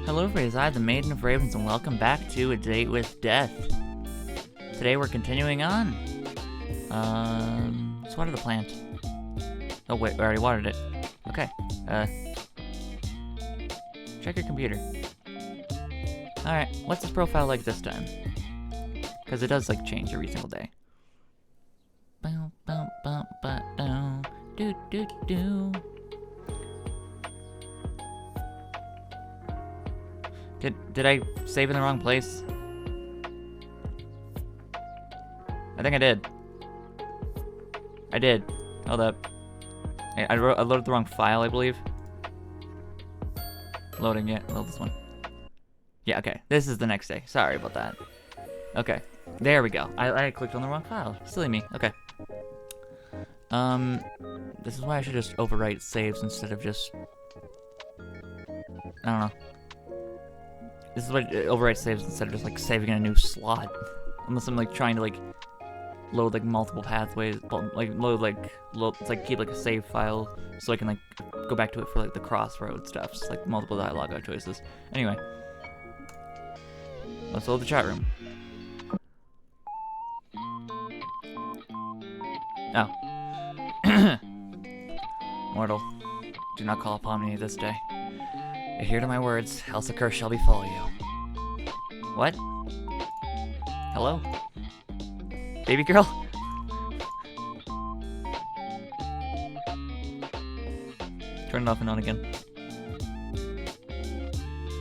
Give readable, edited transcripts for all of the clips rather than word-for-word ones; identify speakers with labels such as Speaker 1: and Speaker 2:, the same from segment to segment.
Speaker 1: Hello, everybody. I, the Maiden of Ravens, and welcome back to A Date with Death. Today we're continuing on. Let's water the plant. Oh wait, we already watered it. Okay. Check your computer. Alright, what's this profile like this time? Because it does, like, change every single day. Do. Did I save in the wrong place? I think I did. I did. Hold up. I loaded the wrong file, I believe. Loading it. Load this one. Yeah, okay. This is the next day. Sorry about that. Okay. There we go. I clicked on the wrong file. Silly me. Okay. This is why I should just overwrite saves instead of just... I don't know. This is why overwrite saves instead of just, like, saving in a new slot. Unless I'm, like, trying to, like, load, like, multiple pathways. Keep, like, a save file so I can, like, go back to it for, like, the crossroad stuff. So, like, multiple dialogue choices. Anyway. Let's load the chat room. Oh. Mortal, do not call upon me this day. Adhere to my words, else a curse shall befall you. What? Hello? Baby girl? Turn it off and on again.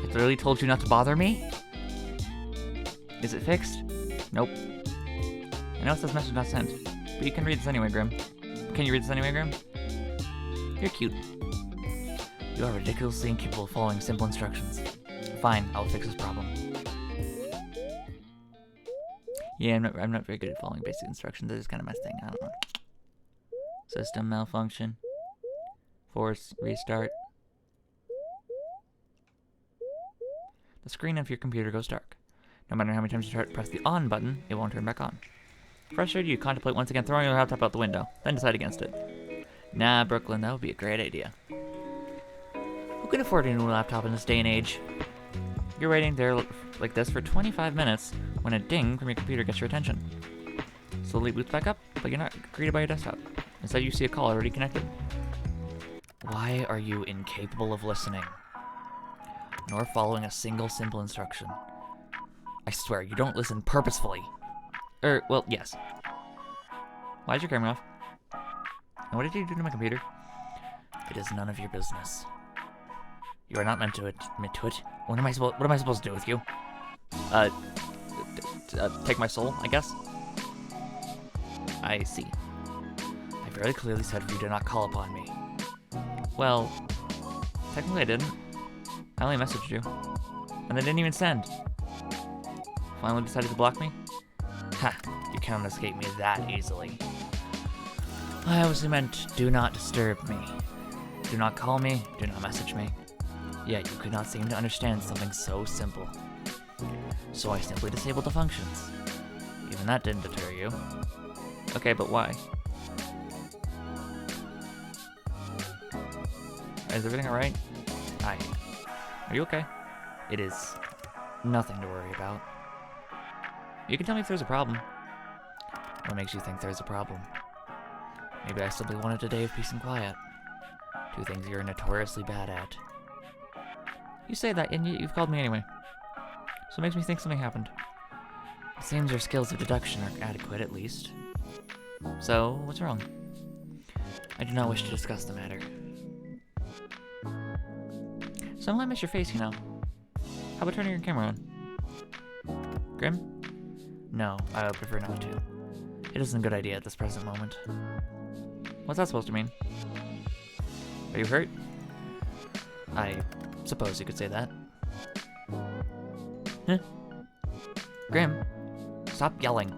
Speaker 1: It literally told you not to bother me? Is it fixed? Nope. I know it says message not sent, but you can read this anyway, Grim. Can you read this anyway, Grim? You're cute. You are ridiculously incapable of following simple instructions. Fine, I'll fix this problem. Yeah, I'm not very good at following basic instructions. This is kind of my thing. I don't know. System malfunction. Force restart. The screen of your computer goes dark. No matter how many times you try to press the on button, it won't turn back on. Frustrated, you contemplate once again throwing your laptop out the window, then decide against it. Nah, Brooklyn, that would be a great idea. Who can afford a new laptop in this day and age? You're waiting there like this for 25 minutes when a ding from your computer gets your attention. Slowly boots back up, but you're not greeted by your desktop. Instead, you see a call already connected. Why are you incapable of listening? Nor following a single simple instruction? I swear, you don't listen purposefully. Well, yes. Why is your camera off? And what did you do to my computer? It is none of your business. You are not meant to admit to it. What am I supposed to do with you? Take my soul, I guess? I see. I very clearly said for you to not call upon me. Well, technically I didn't. I only messaged you. And they didn't even send. Finally decided to block me? Ha, you can't escape me that easily. I obviously meant do not disturb me. Do not call me, do not message me. Yet you could not seem to understand something so simple. So I simply disabled the functions. Even that didn't deter you. Okay, but why? Is everything alright? Hi. Are you okay? It is nothing to worry about. You can tell me if there's a problem. What makes you think there's a problem? Maybe I simply wanted a day of peace and quiet. Two things you're notoriously bad at. You say that, and you've called me anyway. So it makes me think something happened. It seems your skills of deduction are adequate, at least. So, what's wrong? I do not wish to discuss the matter. Somehow I miss your face, you know. How about turning your camera on? Grim? No, I would prefer not to. It isn't a good idea at this present moment. What's that supposed to mean? Are you hurt? I suppose you could say that. Huh? Grim, stop yelling.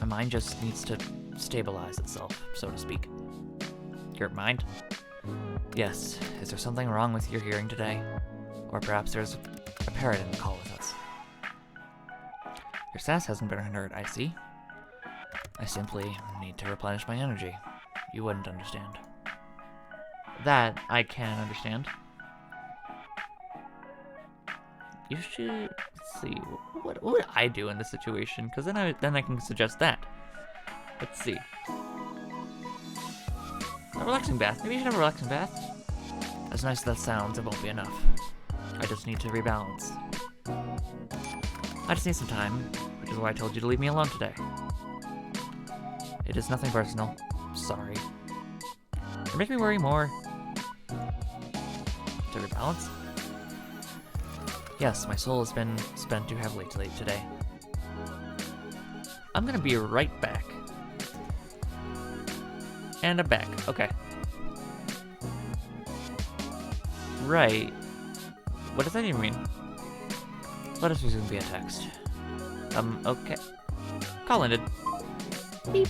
Speaker 1: My mind just needs to stabilize itself, so to speak. Your mind? Yes. Is there something wrong with your hearing today? Or perhaps there's a parrot in the call with us. Your sass hasn't been hurt, I see. I simply need to replenish my energy. You wouldn't understand. That I can understand. you should, let's see, what would I do in this situation? Because then I can suggest that. Let's see. A relaxing bath. Maybe you should have a relaxing bath. As nice as that sounds, it won't be enough. I just need to rebalance. I just need some time, which is why I told you to leave me alone today. It is nothing personal. Sorry. You're making me worry more. To rebalance? Yes, my soul has been spent too heavily today. I'm gonna be right back. And I'm back. Okay. Right. What does that even mean? Let us resume via text. Okay. Call ended. Beep.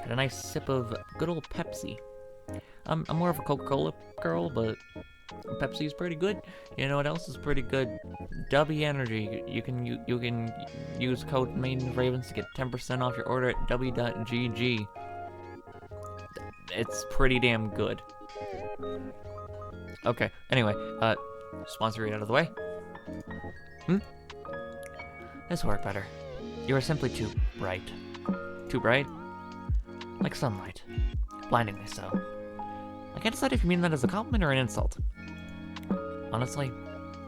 Speaker 1: Had a nice sip of good old Pepsi. I'm more of a Coca-Cola girl, but Pepsi's pretty good. You know what else is pretty good? W Energy. You can use code MaidenRavens to get 10% off your order at w.gg. It's pretty damn good. Okay. Anyway, sponsor read out of the way. This worked better. You are simply too bright. Too bright? Like sunlight. Blindingly so. I can't decide if you mean that as a compliment or an insult. Honestly,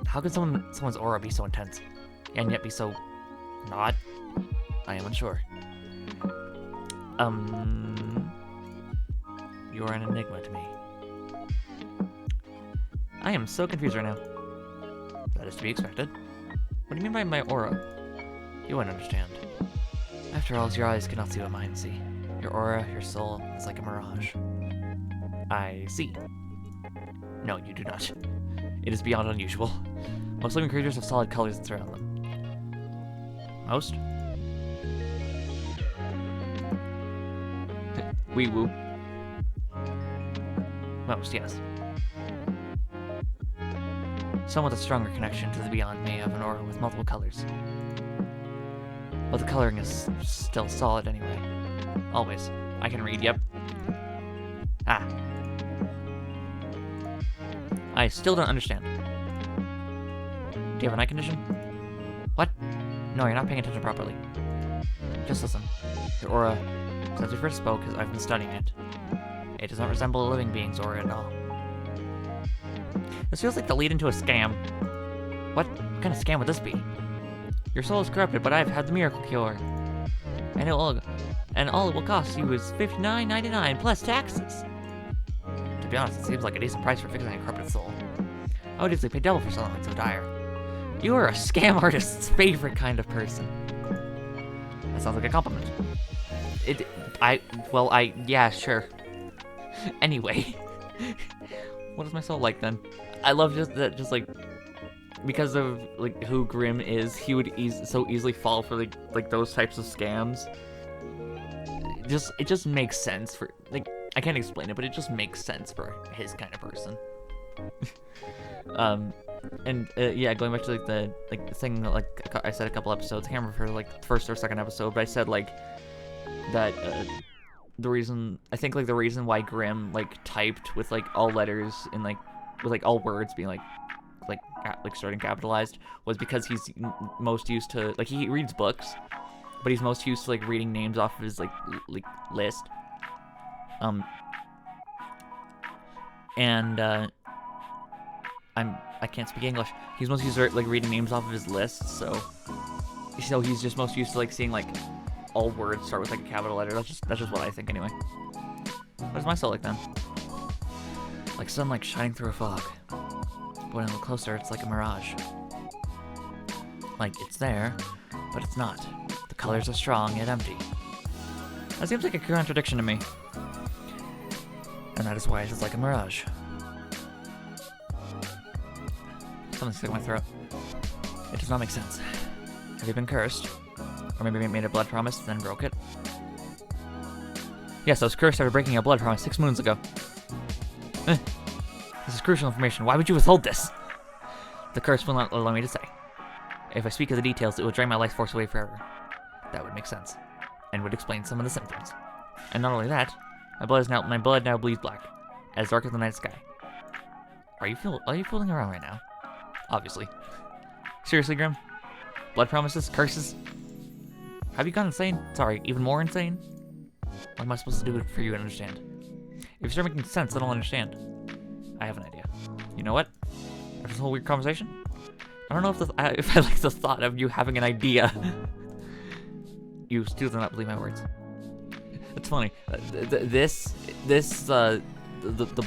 Speaker 1: how could someone's aura be so intense, and yet be so not? I am unsure. You are an enigma to me. I am so confused right now. That is to be expected. What do you mean by my aura? You wouldn't understand. After all, your eyes cannot see what mine see. Your aura, your soul, is like a mirage. I see. No, you do not. It is beyond unusual. Most living creatures have solid colors that surround them. Most? Wee woo. Most, yes. Some with a stronger connection to the beyond may have an aura with multiple colors. But the coloring is still solid anyway. Always. I can read, yep. Ah. I still don't understand. Do you have an eye condition? What? No, you're not paying attention properly. Just listen. Your aura, since we first spoke, I've been studying it. It does not resemble a living being's aura at all. This feels like the lead into a scam. What kind of scam would this be? Your soul is corrupted, but I've had the miracle cure. And all it will cost you is $59.99 plus taxes. To be honest, it seems like a decent price for fixing a corrupted soul. I would easily pay double for something so dire. You are a scam artist's favorite kind of person. That sounds like a compliment. Yeah, sure. Anyway, what is my soul like then? I love just like, because of like who Grimm is, he would so easily fall for like those types of scams. It just makes sense for, like, I can't explain it, but it just makes sense for his kind of person. Yeah, going back to the thing like I said a couple episodes, I can't remember like the first or second episode, but I said like that the reason why Grimm like typed with like all letters and like with like all words being like starting capitalized was because he's most used to, like, he reads books, but he's most used to like reading names off of his like list. I can't speak English. He's most used to like reading names off of his list, so he's just most used to like seeing like all words start with like a capital letter. That's just what I think anyway. What is my soul like then? Like sunlight shining through a fog. But when I look closer, it's like a mirage. Like it's there, but it's not. The colors are strong yet empty. That seems like a contradiction to me. And that is why it is like a mirage. Something's stuck in my throat. It does not make sense. Have you been cursed? Or maybe made a blood promise and then broke it? Yes, I was cursed after breaking a blood promise 6 moons ago. This is crucial information. Why would you withhold this? The curse will not allow me to say. If I speak of the details, it will drain my life force away forever. That would make sense. And would explain some of the symptoms. And not only that, my blood now bleeds black. as dark as the night sky. Are you fooling around right now? Obviously. Seriously, Grim? Blood promises? Curses? Have you gone insane? Sorry, even more insane? What am I supposed to do for you to understand? If you start making sense, then I'll understand. I have an idea. You know what? After this whole weird conversation, I don't know if I like the thought of you having an idea. You still do not believe my words. It's funny. The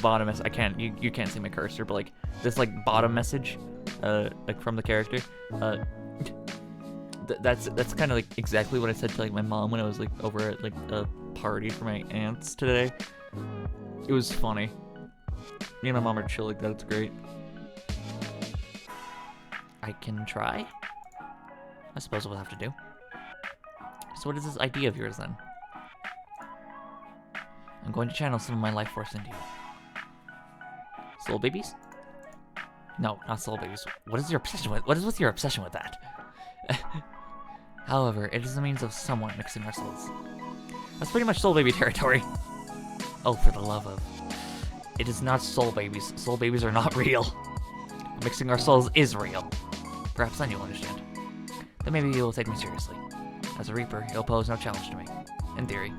Speaker 1: bottom message. I can't. You can't see my cursor, but like this like bottom message, like from the character. That's kind of like exactly what I said to like my mom when I was like over at like a party for my aunts today. It was funny. Me and my mom are chill like that. It's great. I can try. I suppose we'll have to do. So what is this idea of yours then? I'm going to channel some of my life force into you. Soul babies? No, not soul babies. What is your obsession with? What is with your obsession with that? However, it is a means of somewhat mixing our souls. That's pretty much soul baby territory. Oh, for the love of... It is not soul babies. Soul babies are not real. Mixing our souls is real. Perhaps then you'll understand. Then maybe you will take me seriously. As a Reaper, you'll pose no challenge to me. In theory.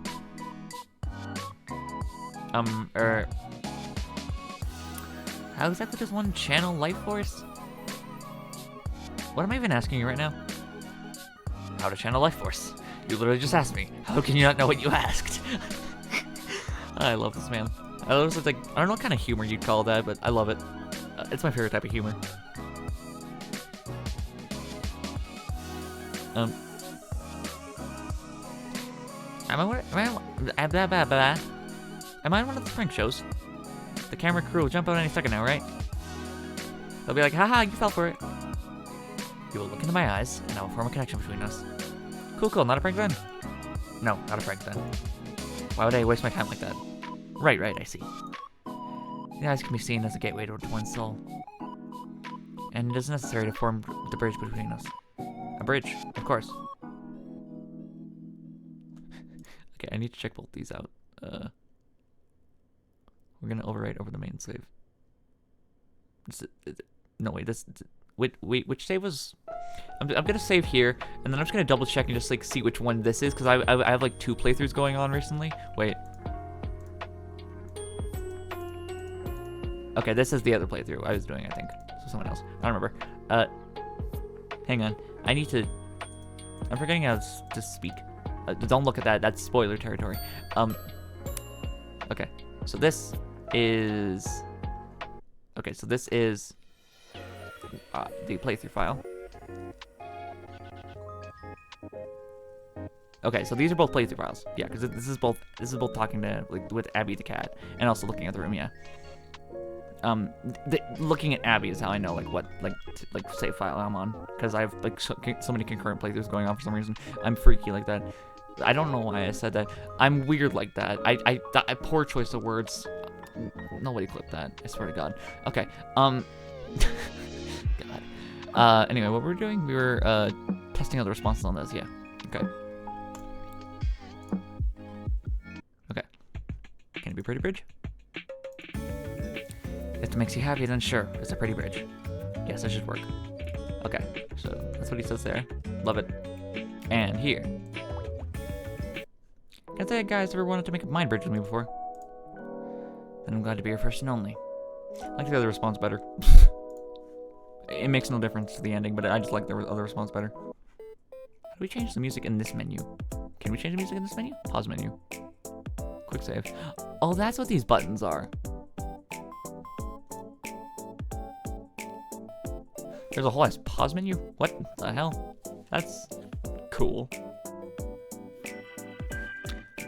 Speaker 1: How exactly does one channel life force? What am I even asking you right now? How to channel life force. You literally just asked me. How can you not know what you asked? I love this, man. I love this, like, I don't know what kind of humor you'd call that, but I love it. It's my favorite type of humor. Am I on one of the prank shows? The camera crew will jump out any second now, right? They'll be like, haha, you fell for it. You will look into my eyes, and I will form a connection between us. Cool, not a prank then? No, not a prank then. Why would I waste my time like that? Right, I see. The eyes can be seen as a gateway to one's soul. And it is necessary to form the bridge between us. A bridge, of course. Okay, I need to check both these out. We're gonna overwrite over the main save. No, wait, which save was... I'm gonna save here, and then I'm just gonna double check and just like see which one this is, because I have like 2 playthroughs going on recently. Wait. Okay, this is the other playthrough I was doing, I think. So someone else. I don't remember. Hang on. I need to... I'm forgetting how to speak. Don't look at that. That's spoiler territory. Okay. So this is... Okay, so this is... the playthrough file. Okay, so these are both playthrough files. Yeah, because this is both talking to like with Abby the cat, and also looking at the room. Yeah. Looking at Abby is how I know like what save file I'm on, because I have like so many concurrent playthroughs going on for some reason. I'm freaky like that. I don't know why I said that. I'm weird like that. I poor choice of words. Nobody clipped that. I swear to God. Okay. God. Anyway, what were we doing? We were testing out the responses on those. Yeah. Okay. Okay. Can it be a pretty bridge? If it makes you happy, then sure, it's a pretty bridge. Yes, it should work. Okay, so that's what he says there. Love it. And here. Can't say a guy's ever wanted to make a mind bridge with me before. Then I'm glad to be your first and only. I like the other response better. It makes no difference to the ending, but I just like the other response better. How do we change the music in this menu? Can we change the music in this menu? Pause menu. Quick save. Oh, that's what these buttons are. There's a whole ass pause menu? What the hell? That's cool.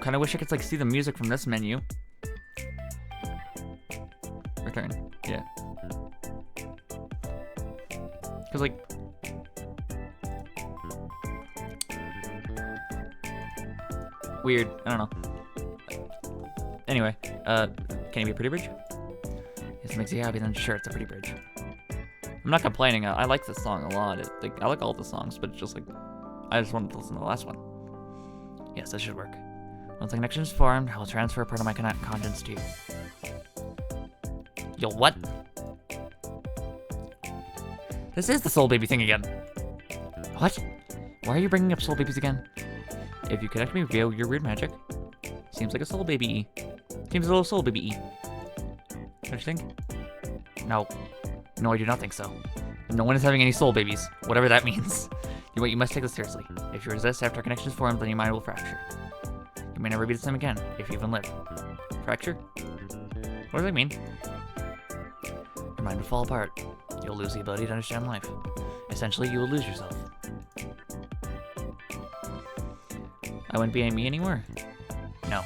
Speaker 1: Kinda wish I could like see the music from this menu. Return. Yeah. Cause like weird. I don't know. Anyway, can it be a pretty bridge? If it makes you happy, then sure, it's a pretty bridge. I'm not complaining. I like this song a lot. I like all the songs, but it's just like I just wanted to listen to the last one. Yes, that should work. Once the connection is formed, I will transfer a part of my contents to you. Yo, what? This is the soul baby thing again. What? Why are you bringing up soul babies again? If you connect me via your weird magic, seems like a soul baby. Seems a little soul baby. Don't you think? No. No, I do not think so. No one is having any soul babies, whatever that means. You must take this seriously. If you resist after a connection is formed, then your mind will fracture. You may never be the same again, if you even live. Fracture? What does that mean? Your mind will fall apart. You'll lose the ability to understand life. Essentially, you will lose yourself. I wouldn't be me anymore. No.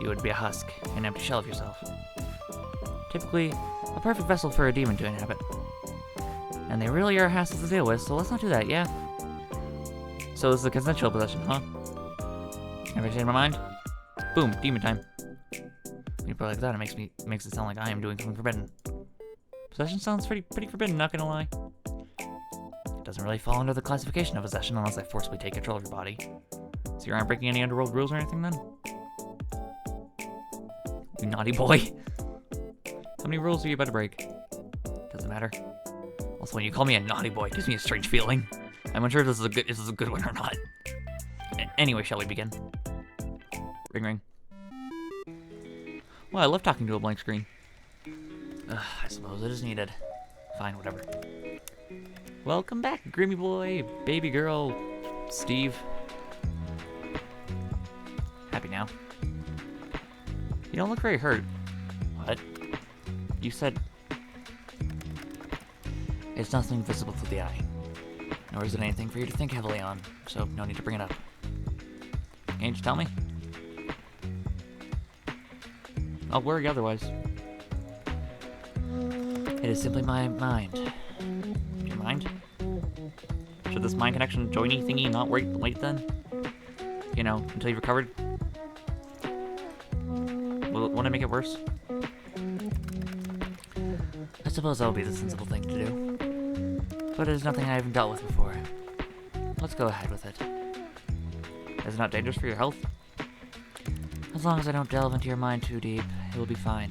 Speaker 1: You would be a husk, an empty shell of yourself. Typically, a perfect vessel for a demon to inhabit. And they really are a hassle to deal with, so let's not do that, yeah? So this is a consensual possession, huh? Have I changed my mind? Boom, demon time. When you put it like that, it makes it sound like I am doing something forbidden. Possession sounds pretty forbidden, not gonna lie. It doesn't really fall under the classification of possession unless I forcibly take control of your body. So you aren't breaking any underworld rules or anything then? You naughty boy. How many rules are you about to break? Doesn't matter. Also, when you call me a naughty boy, it gives me a strange feeling. I'm unsure if this is a good one or not. Anyway, shall we begin? Ring ring. Well, I love talking to a blank screen. I suppose it is needed. Fine, whatever. Welcome back, Grimmy boy, baby girl, Steve. Happy now? You don't look very hurt. What? You said... It's nothing visible to the eye. Nor is it anything for you to think heavily on, so no need to bring it up. Can you just tell me? I'll worry otherwise. It is simply my mind. Your mind? Should this mind connection joiny thingy not wait then? You know, until you've recovered? Won't it make it worse? I suppose that will be the sensible thing to do. But it is nothing I haven't dealt with before. Let's go ahead with it. Is it not dangerous for your health? As long as I don't delve into your mind too deep, it will be fine.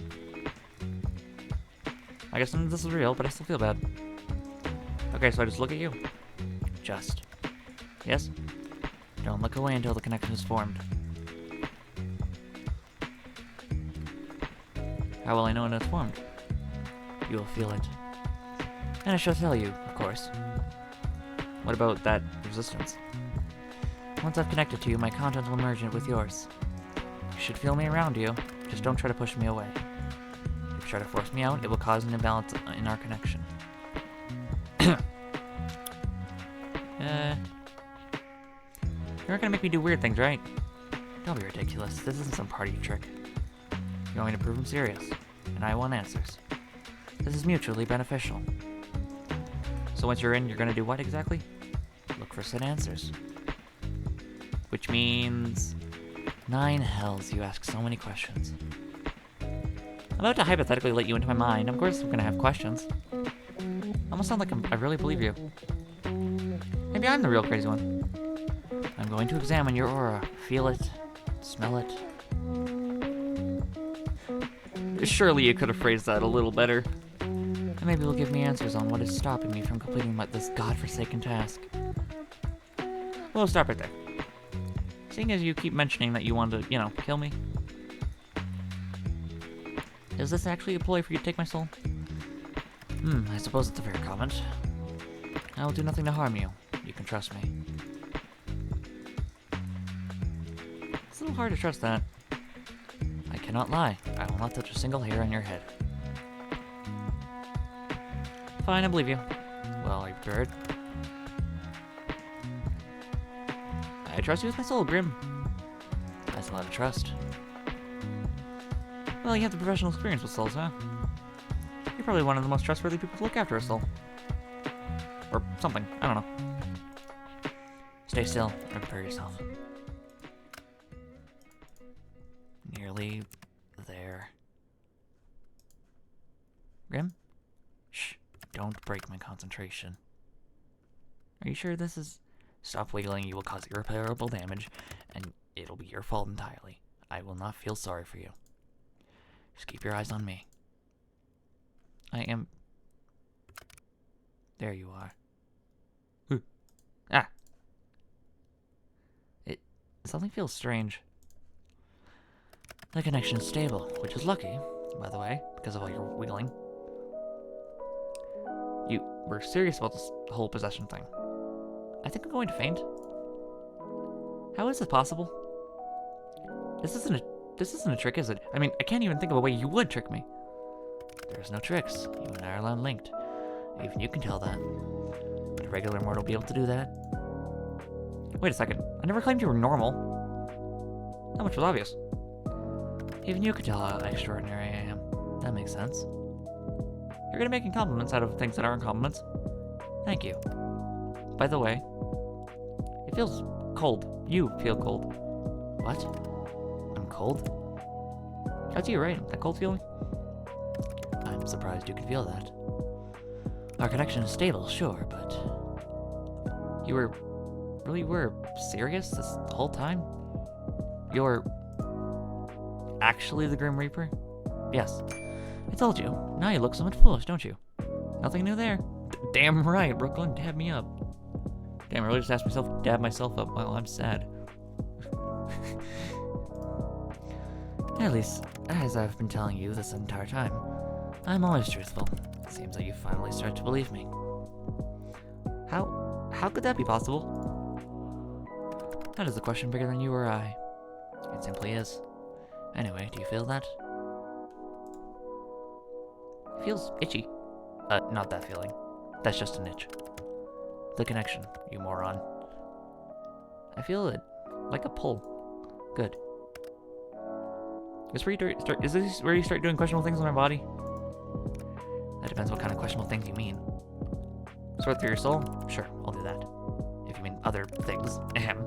Speaker 1: I guess this is real, but I still feel bad. Okay, so I just look at you. Just. Yes? Don't look away until the connection is formed. How will I know when it's formed? You will feel it. And I shall tell you, of course. What about that resistance? Once I've connected to you, my content will merge in with yours. You should feel me around you, just don't try to push me away. If you try to force me out, it will cause an imbalance in our connection. You're not gonna make me do weird things, right? Don't be ridiculous. This isn't some party trick. You're going to prove I'm serious, and I want answers. This is mutually beneficial. So once you're in, you're gonna do what exactly? Look for said answers. Which means... 9 hells, you ask so many questions. I'm about to hypothetically let you into my mind. Of course I'm gonna have questions. Almost sound like I really believe you. Maybe I'm the real crazy one. I'm going to examine your aura. Feel it. Smell it. Surely you could have phrased that a little better. And maybe you'll give me answers on what is stopping me from completing this godforsaken task. We'll stop right there. Seeing as you keep mentioning that you want to, kill me. Is this actually a ploy for you to take my soul? I suppose it's a fair comment. I will do nothing to harm you. You can trust me. It's a little hard to trust that. I cannot lie. I will not touch a single hair on your head. Fine, I believe you. Well, are you prepared? I trust you with my soul, Grim. That's a lot of trust. Well, you have the professional experience with souls, huh? You're probably one of the most trustworthy people to look after a soul. Or something, I don't know. Stay still and prepare yourself. Nearly there. Grim? Shh, don't break my concentration. Are you sure this is... Stop wiggling, you will cause irreparable damage, and it'll be your fault entirely. I will not feel sorry for you. Just keep your eyes on me. I am... There you are. Ah! Something feels strange. The connection is stable, which is lucky, by the way, because of all your wiggling. You were serious about this whole possession thing. I think I'm going to faint. How is this possible? This isn't a trick, is it? I mean, I can't even think of a way you would trick me. There's no tricks. You and I are alone linked. Even you can tell that. Would a regular mortal be able to do that? Wait a second. I never claimed you were normal. That much was obvious. Even you can tell how extraordinary I am. That makes sense. You're good at making compliments out of things that aren't compliments. Thank you. By the way, it feels cold. You feel cold. What? I'm cold? That's you, right? That cold feeling? I'm surprised you can feel that. Our connection is stable, sure, but... You really were serious this whole time? You're... actually the Grim Reaper? Yes. I told you. Now you look somewhat foolish, don't you? Nothing new there. Damn right, Brooklyn, dab me up. Damn, I really just asked myself to dab myself up while I'm sad. At least, as I've been telling you this entire time, I'm always truthful. Seems like you finally start to believe me. How could that be possible? That is a question bigger than you or I. It simply is. Anyway, do you feel that? It feels itchy. Not that feeling. That's just an itch. The connection, you moron. I feel it like a pull. Good. Is this where you start doing questionable things on my body? That depends what kind of questionable things you mean. Sort through your soul? Sure, I'll do that. If you mean other things, ahem.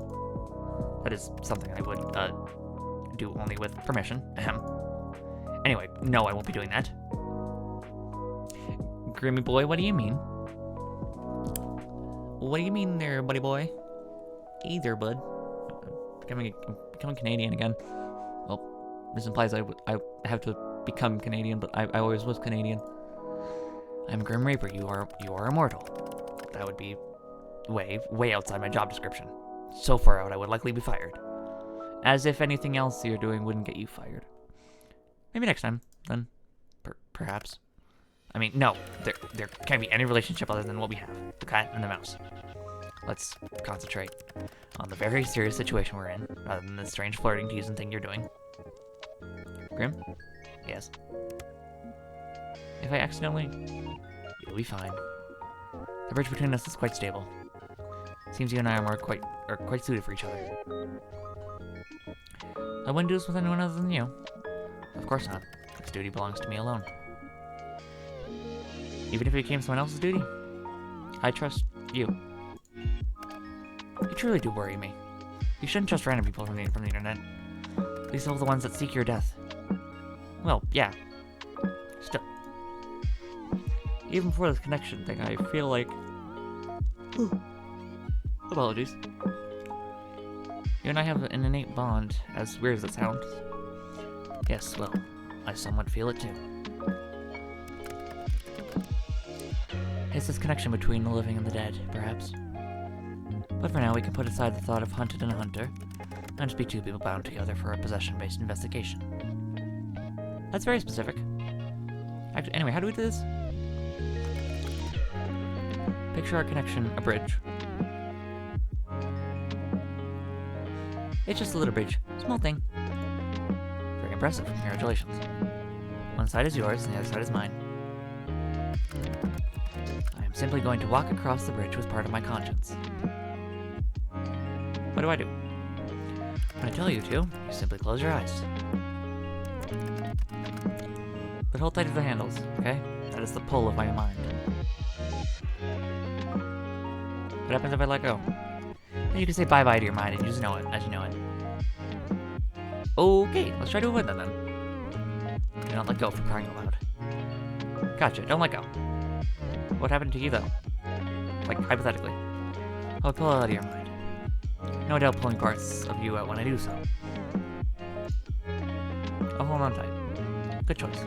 Speaker 1: That is something I would, do only with permission, ahem. Anyway, no, I won't be doing that. Grimmy boy, what do you mean? What do you mean there, buddy boy? Hey there, bud. I'm becoming Canadian again. Well, this implies I have to become Canadian, but I always was Canadian. I'm Grim Reaper. You are immortal. That would be way outside my job description. So far out, I would likely be fired. As if anything else you're doing wouldn't get you fired. Maybe next time, then. Perhaps. I mean, no. There can't be any relationship other than what we have. The cat and the mouse. Let's concentrate on the very serious situation we're in, rather than the strange flirting teasing thing you're doing. Grim? Yes. If I accidentally... You'll be fine. The bridge between us is quite stable. Seems you and I are quite suited for each other. I wouldn't do this with anyone other than you. Of course not. This duty belongs to me alone. Even if it became someone else's duty, I trust you. You truly do worry me. You shouldn't trust random people from the internet. These are the ones that seek your death. Well, yeah. Still. Even before this connection thing, I feel like... Apologies. You and I have an innate bond, as weird as it sounds. Yes, well, I somewhat feel it too. It's this connection between the living and the dead, perhaps. But for now, we can put aside the thought of hunted and a hunter, and just be two people bound together for a possession-based investigation. That's very specific. Actually, anyway, how do we do this? Picture our connection, a bridge. It's just a little bridge. Small thing. Very impressive. Congratulations. One side is yours, and the other side is mine. I am simply going to walk across the bridge with part of my conscience. What do I do? When I tell you to, you simply close your eyes. But hold tight to the handles, okay? That is the pull of my mind. What happens if I let go? Then you can say bye-bye to your mind and you just know it, as you know it. Okay, let's try to avoid that then. Do not let go for crying out loud. Gotcha, don't let go. What happened to you though? Like, hypothetically. I would pull it out of your mind. No doubt pulling parts of you out when I do so. I'll hold on tight. Good choice.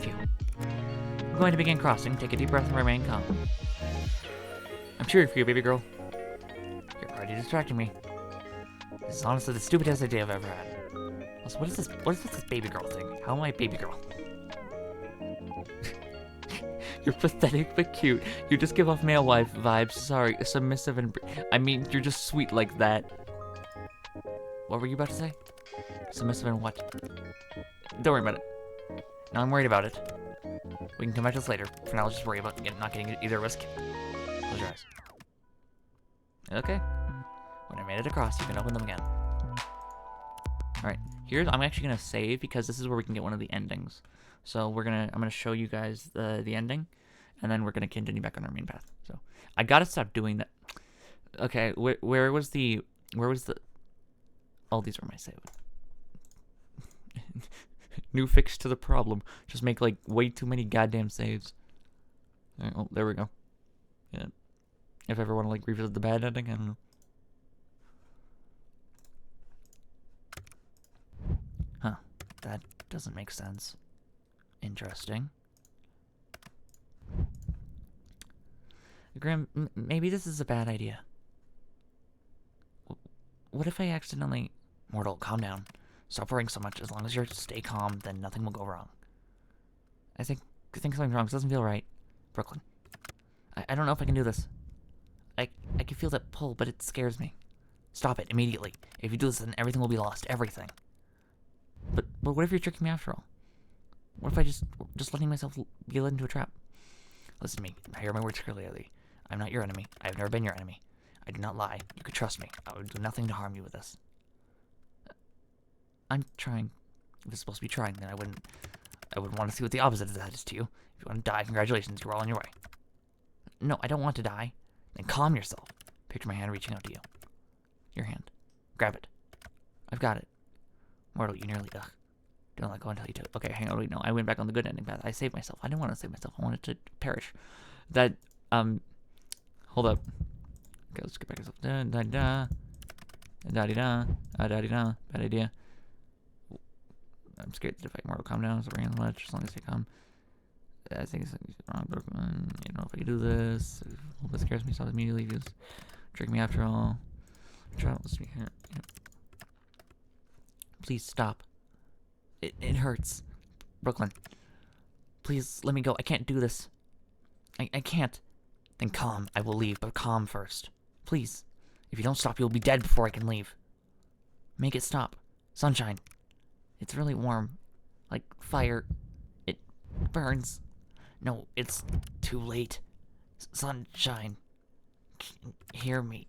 Speaker 1: Phew. going to begin crossing. Take a deep breath and remain calm. I'm cheering for you, baby girl. You're already distracting me. This is honestly the stupidest idea I've ever had. Also, what is this? What is this baby girl thing? How am I a baby girl? You're pathetic but cute. You just give off male wife vibes. Sorry, submissive and... I mean, you're just sweet like that. What were you about to say? Submissive and what? Don't worry about it. Now I'm worried about it. We can come back to this later. For now, let's just worry about not getting either of us. Close your eyes. Okay. When I made it across, you can open them again. Alright, I'm actually gonna save because this is where we can get one of the endings. So I'm gonna show you guys the ending, and then we're gonna continue back on our main path. So I gotta stop doing that. Okay, where was the all these were my save. New fix to the problem. Just make like way too many goddamn saves. Alright, oh, there we go. Yeah. If I ever want to like revisit the bad ending, I don't know. Huh. That doesn't make sense. Interesting. Grim, maybe this is a bad idea. What if I accidentally... Mortal, calm down. Stop worrying so much. As long as you stay calm, then nothing will go wrong. I think something's wrong. This doesn't feel right. Brooklyn. I don't know if I can do this. I can feel that pull, but it scares me. Stop it, immediately. If you do this, then everything will be lost. Everything. But what if you're tricking me after all? What if I just letting myself be led into a trap? Listen to me. I hear my words clearly. I'm not your enemy. I've never been your enemy. I do not lie. You can trust me. I would do nothing to harm you with this. I'm trying. If it's supposed to be trying, then I would want to see what the opposite of that is to you. If you want to die, congratulations, you're all on your way. No, I don't want to die. Then calm yourself. Picture my hand reaching out to you. Your hand. Grab it. I've got it. Mortal, you nearly... Ugh. Don't let go until you do. Okay, hang on, wait, no. I went back on the good ending path. I saved myself. I didn't want to save myself. I wanted to perish. That, hold up. Okay, let's get back to this. Da-da-da. Da-da-da. Da-da-da. Bad idea. I'm scared to fight Mortal. Calm down. So we're gonna ledge as long as you come. I think it's wrong, Brooklyn. You know, if I can do this. A little bit scares me, so immediately just trick me after all. Let's be here. Yep. Please stop. It hurts. Brooklyn. Please let me go. I can't do this. I can't. Then calm. I will leave, but calm first. Please. If you don't stop, you'll be dead before I can leave. Make it stop. Sunshine. It's really warm. Like fire. It burns. No, it's too late. Sunshine. Hear me.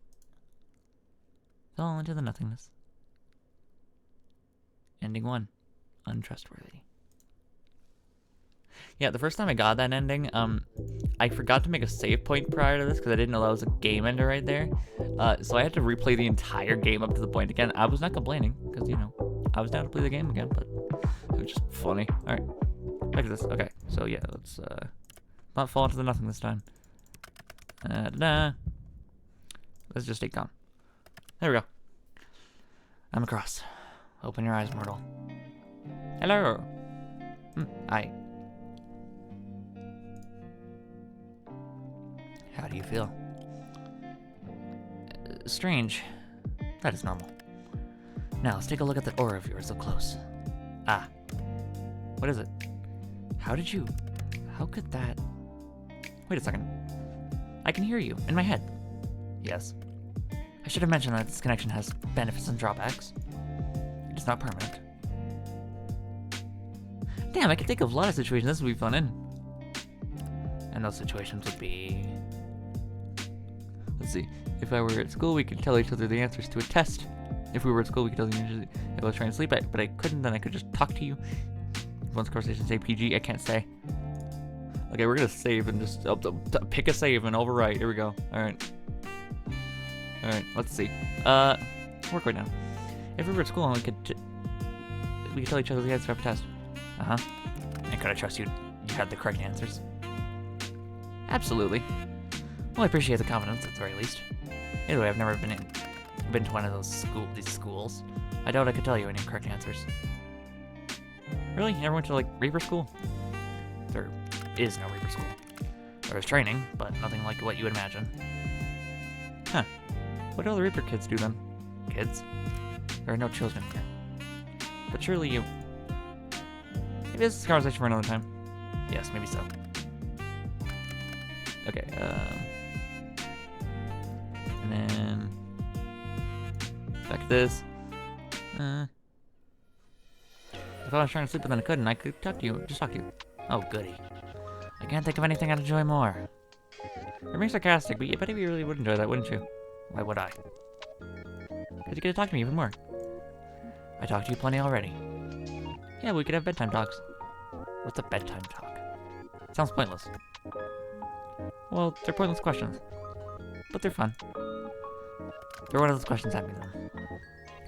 Speaker 1: Fall into the nothingness. Ending 1. Untrustworthy. Yeah, the first time I got that ending, I forgot to make a save point prior to this because I didn't know that was a game ender right there. So I had to replay the entire game up to the point again. I was not complaining because, you know, I was down to play the game again, but it was just funny. Alright, back to this. Okay, so yeah, let's not fall into the nothing this time. Let's just stay calm. There we go. I'm across. Open your eyes, mortal. Hello. Hi. How do you feel? Strange. That is normal. Now, let's take a look at that aura of yours up close. Ah. What is it? How could that... Wait a second. I can hear you, in my head. Yes. I should have mentioned that this connection has benefits and drawbacks. It is not permanent. Damn, I can think of a lot of situations this would be fun in. And those situations would be... Let's see. If I were at school, we could tell each other the answers to a test. If we were at school, we could tell each other if I was trying to sleep, but I couldn't, then I could just talk to you. Once conversation say PG, I can't say. Okay, we're gonna save and just pick a save and overwrite. Here we go. Alright. Let's see. Work right now. If we were at school, we could tell each other the answer of a test. Uh-huh. And could I trust you had the correct answers? Absolutely. Well, I appreciate the confidence at the very least. Either way, I've never been to one of these schools. I doubt I could tell you any correct answers. Really? You never went to, like, Reaper School? Or is no Reaper school. There is training, but nothing like what you would imagine. Huh. What do all the Reaper kids do then? Kids? There are no children here. But surely you... Maybe this is a conversation for another time. Yes, maybe so. Okay, and then... Back to this. If I was trying to sleep but then I couldn't, I could talk to you. Just talk to you. Oh, goody. I can't think of anything I'd enjoy more. You're being sarcastic, but I bet you really would enjoy that, wouldn't you? Why would I? Because you get to talk to me even more. I talked to you plenty already. Yeah, we could have bedtime talks. What's a bedtime talk? Sounds pointless. Well, they're pointless questions. But they're fun. Throw one of those questions at me, then.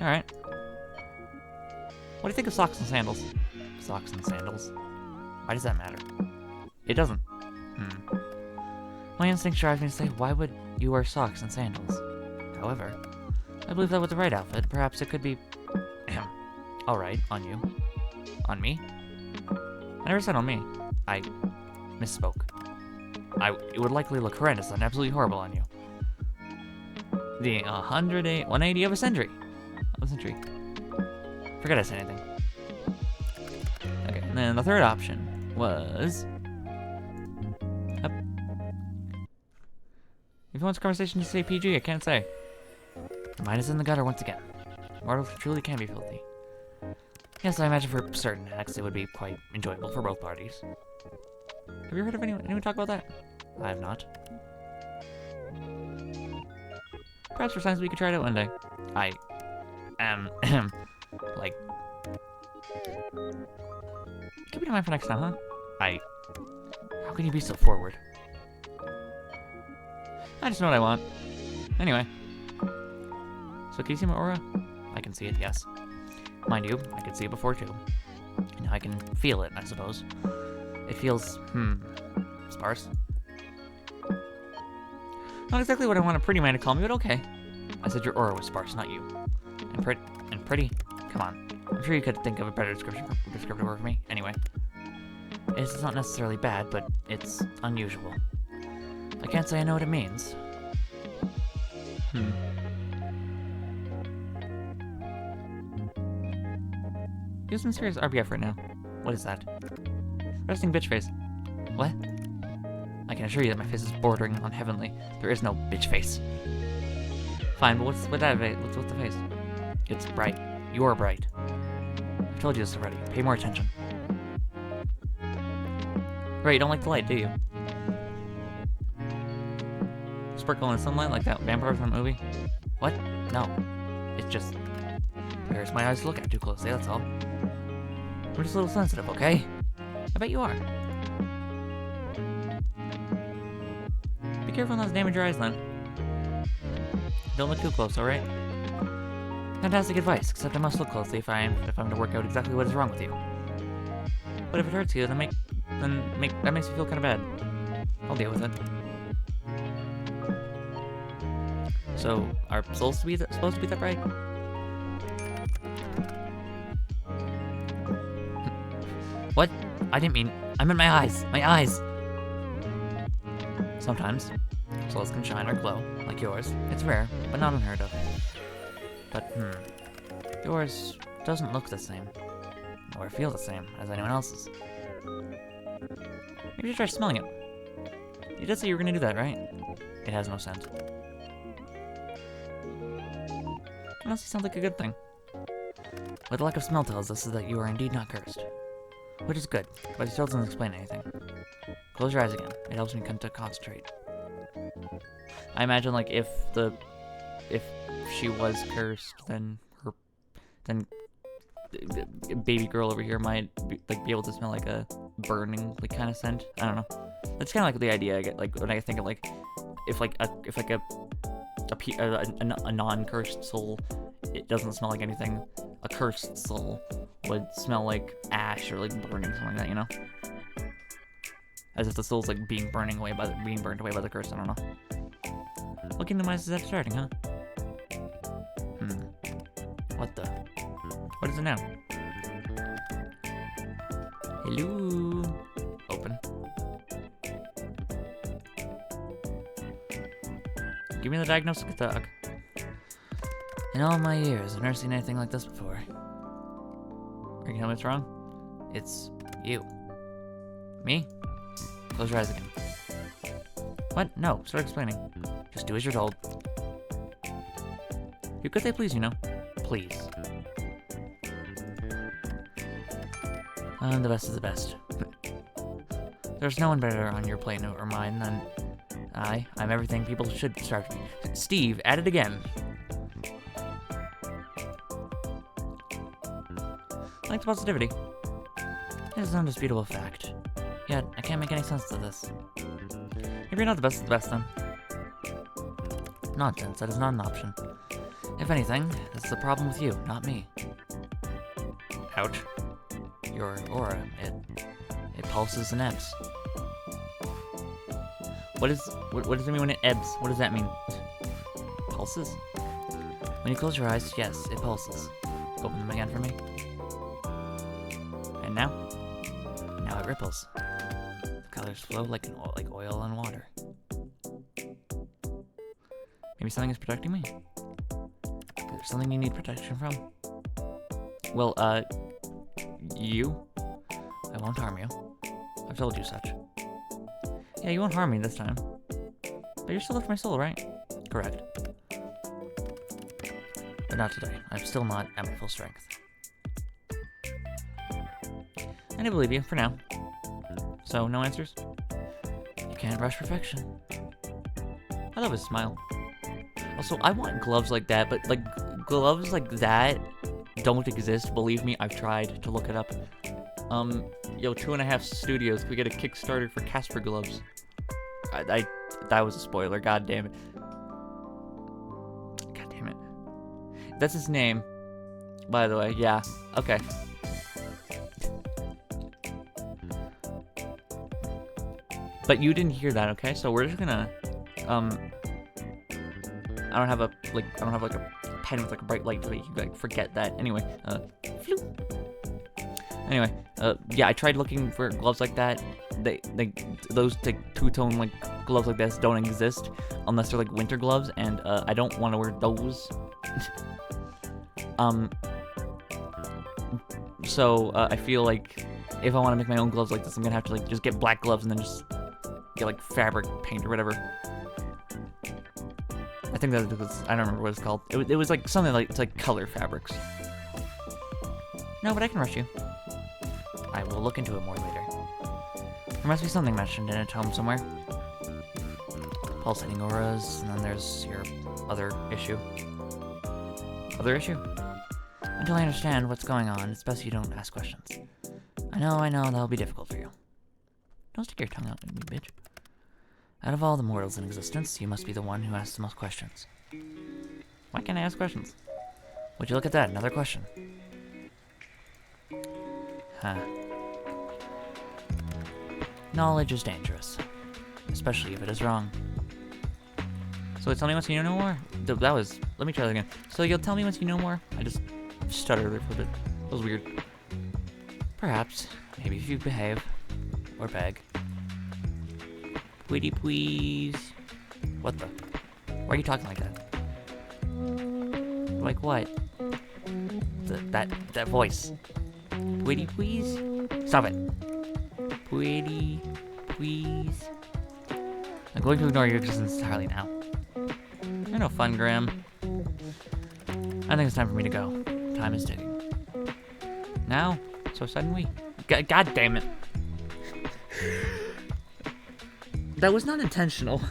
Speaker 1: Alright. What do you think of socks and sandals? Socks and sandals? Why does that matter? It doesn't. My instinct drives me to say, why would you wear socks and sandals? However, I believe that with the right outfit, perhaps it could be... alright, on you. On me? I never said on me. I misspoke. It would likely look horrendous and absolutely horrible on you. The 180 of a century. Forget I said anything. Okay, and then the third option was... Yep. If you want this conversation to say PG, I can't say. Your mind is in the gutter once again. Mortals truly can be filthy. Yes, I imagine for certain acts it would be quite enjoyable for both parties. Have you heard of anyone talk about that? I have not. Perhaps for science we could try it out one day. I am, like... Keep it in mind for next time, huh? How can you be so forward? I just know what I want. Anyway. So can you see my aura? I can see it, yes. Mind you, I could see it before too. Now I can feel it, I suppose. It feels, sparse. Not exactly what I want a pretty man to call me, but okay. I said your aura was sparse, not you. And pretty? Come on. I'm sure you could think of a better descriptive word for me. Anyway. It's not necessarily bad, but it's unusual. I can't say I know what it means. Use some serious RBF right now. What is that? Resting bitch face. What? I can assure you that my face is bordering on heavenly. There is no bitch face. Fine, but what's with that face? What's with the face? It's bright. You're bright. I've told you this already. Pay more attention. Right, you don't like the light, do you? Sparkle in the sunlight like that vampire from the movie? What? No. It's just... There's my eyes to look at too closely, that's all. We're just a little sensitive, okay? I bet you are. Be careful not to damage your eyes, then. Don't look too close, alright? Fantastic advice, except I must look closely if I'm to work out exactly what is wrong with you. But if it hurts you, that makes me feel kind of bad. I'll deal with it. So, are souls supposed to be that bright? What? I didn't mean... I meant my eyes! My eyes! Sometimes, souls can shine or glow, like yours. It's rare, but not unheard of. But, yours doesn't look the same, or feel the same as anyone else's. Maybe you try smelling it. You did say you were gonna do that, right? It has no scent. Honestly, sounds like a good thing. What the lack of smell tells us is that you are indeed not cursed. Which is good, but it still doesn't explain anything. Close your eyes again. It helps me to concentrate. I imagine, like, if she was cursed, then the baby girl over here might be able to smell like a burning kind of scent. I don't know. That's kind of like the idea I get. Like when I think of like if a non-cursed soul, it doesn't smell like anything. A cursed soul would smell like ash or like burning, something like that, you know? As if the soul's like being burned away by the curse. I don't know. What kingdom is that starting, huh? What is it now? Hello. Open. Give me the diagnostic dog. In all my years, I've never seen anything like this before. Are you gonna tell me what's wrong? It's you. Me? Close your eyes again. What? No, start explaining. Just do as you're told. You could say please, you know. Please. The best is the best. There's no one better on your plane or mine than I'm everything people should strive to be. Steve, at it again. I like the positivity. It is an undisputable fact. Yet, I can't make any sense of this. Maybe you're not the best of the best, then. Nonsense, that is not an option. If anything, this is a problem with you, not me. Ouch. Your aura, it pulses and ebbs. What does it mean when it ebbs? What does that mean? Pulses? When you close your eyes, yes, it pulses. Open them again for me. And now? Now it ripples. The colors flow like oil and water. Maybe something is protecting me? There's something you need protection from? Well, you? I won't harm you. I've told you such. Yeah, you won't harm me this time. But you're still left my soul, right? Correct. But not today. I'm still not at my full strength. And I believe you, for now. So, no answers? You can't rush perfection. I love his smile. Also, I want gloves like that, but, like, gloves like that don't exist. Believe me, I've tried to look it up. Yo, 2.5 Studios, we get a Kickstarter for Casper gloves. That was a spoiler, god damn it. God damn it. That's his name, by the way, yeah, okay. But you didn't hear that, okay? So we're just gonna, I don't have a pen with like a bright light so you can like forget that. Anyway, yeah, I tried looking for gloves like that. Those like two-tone like gloves like this don't exist unless they're like winter gloves, and I don't want to wear those. So I feel like if I want to make my own gloves like this, I'm gonna have to like just get black gloves and then just get like fabric paint or whatever. I think that was, I don't remember what it's called. It was like something like, it's like color fabrics. No, but I can rush you. I will look into it more later. There must be something mentioned in a tome somewhere. Pulsating auras, and then there's your other issue. Other issue? Until I understand what's going on, it's best you don't ask questions. I know, that'll be difficult for you. Don't stick your tongue out at me, bitch. Out of all the mortals in existence, you must be the one who asks the most questions. Why can't I ask questions? Would you look at that? Another question. Huh. Knowledge is dangerous. Especially if it is wrong. So tell me once you know more? That was... Let me try that again. So you'll tell me once you know more? I just stuttered there for a bit. That was weird. Perhaps. Maybe if you behave. Or beg. Pretty please. What the? Why are you talking like that? Like what? That voice. Pretty please? Stop it. Pretty please. I'm going to ignore your existence entirely now. You're no fun, Graham. I think it's time for me to go. Time is ticking. Now? So suddenly? God damn it. That was not intentional.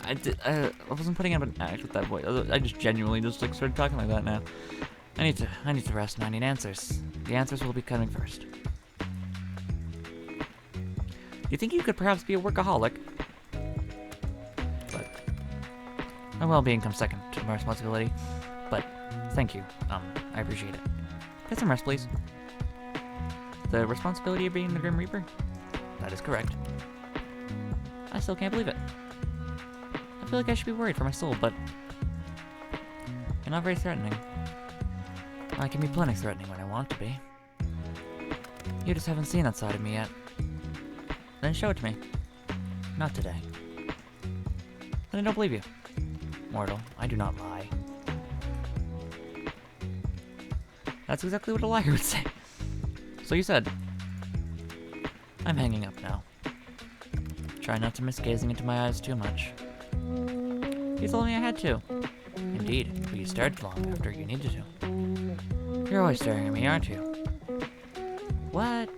Speaker 1: I wasn't putting up an act with that voice. I just genuinely just like started talking like that now. I need to rest and I need answers. The answers will be coming first. You think you could perhaps be a workaholic? But my well-being comes second to my responsibility. But thank you. I appreciate it. Get some rest, please. The responsibility of being the Grim Reaper? That is correct. I still can't believe it. I feel like I should be worried for my soul, but you're not very threatening. I can be plenty threatening when I want to be. You just haven't seen that side of me yet. Then show it to me. Not today. Then I don't believe you. Mortal, I do not lie. That's exactly what a liar would say. So you said. I'm hanging up now. Try not to miss gazing into my eyes too much. You told me I had to. Indeed, but you stared long after you needed to. You're always staring at me, aren't you? What?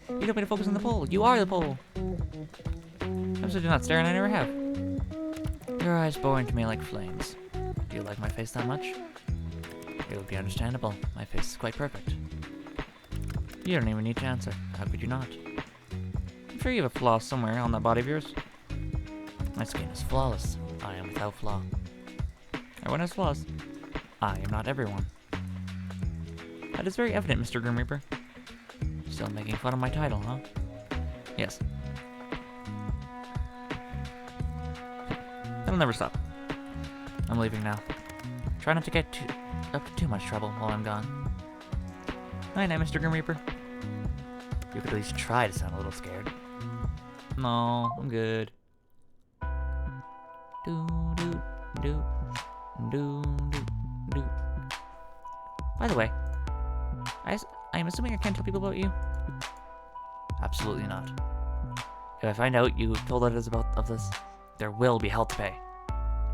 Speaker 1: You told me to focus on the pole. You are the pole. I'm certainly not staring, I never have. Your eyes bore into me like flames. Do you like my face that much? It would be understandable. My face is quite perfect. You don't even need to answer. How could you not? I'm sure you have a flaw somewhere on that body of yours. My skin is flawless. I am without flaw. Everyone has flaws. I am not everyone. That is very evident, Mr. Grim Reaper. Still making fun of my title, huh? Yes. That'll never stop. I'm leaving now. Try not to get up to too much trouble while I'm gone. Night night, Mr. Grim Reaper. You could at least try to sound a little scared. No, I'm good. Do do do do do do. By the way, I'm assuming I can't tell people about you. Absolutely not. If I find out you told others of this, there will be hell to pay.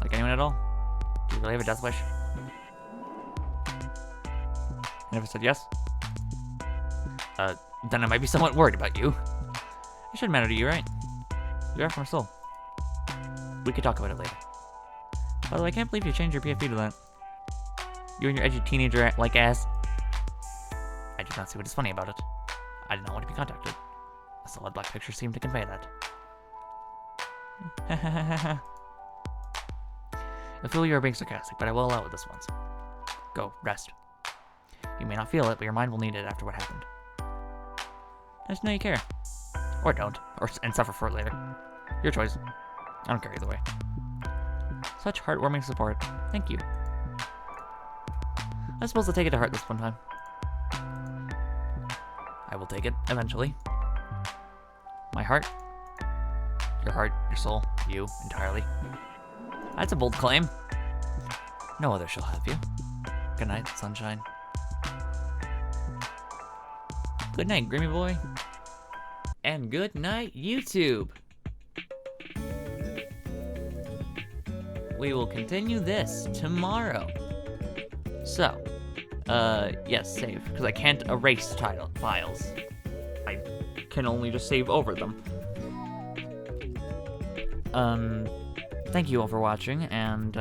Speaker 1: Like anyone at all? Do you really have a death wish? I never said yes. Then I might be somewhat worried about you. It shouldn't matter to you, right? You are from soul. We could talk about it later. By the way, I can't believe you changed your PFP to that. You and your edgy teenager-like ass. I do not see what is funny about it. I did not want to be contacted. A solid black picture seemed to convey that. I feel you are being sarcastic, but I will allow it this once. Go, rest. You may not feel it, but your mind will need it after what happened. Nice to know you care. Or don't, and suffer for it later. Your choice. I don't care either way. Such heartwarming support. Thank you. I'm supposed to take it to heart this one time. I will take it, eventually. My heart, your soul, you, entirely. That's a bold claim. No other shall have you. Good night, sunshine. Good night, Grimmy boy. And good night, YouTube. We will continue this tomorrow. So, yes, save, because I can't erase files. I can only just save over them. Thank you all for watching, and,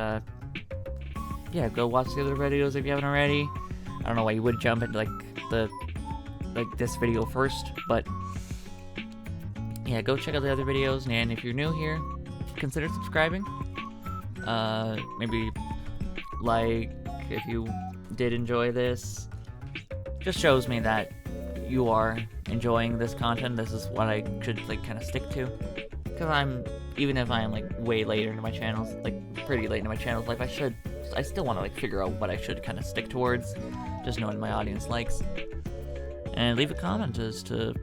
Speaker 1: yeah, go watch the other videos if you haven't already. I don't know why you would jump into, this video first, but, yeah, go check out the other videos, and if you're new here, consider subscribing. Maybe, if you did enjoy this, just shows me that you are enjoying this content. This is what I should, kind of stick to. Because even if I am, way later into my channels, pretty late into my channel's life, I still want to, figure out what I should kind of stick towards, just knowing my audience likes. And leave a comment as to,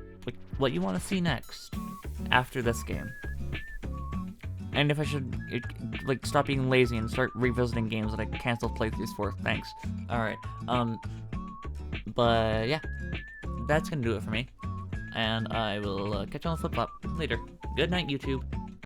Speaker 1: what you want to see next, after this game. And if I should, stop being lazy and start revisiting games that I canceled playthroughs for, thanks. Alright, but yeah, that's gonna do it for me. And I will catch you on the flip-flop later. Good night, YouTube.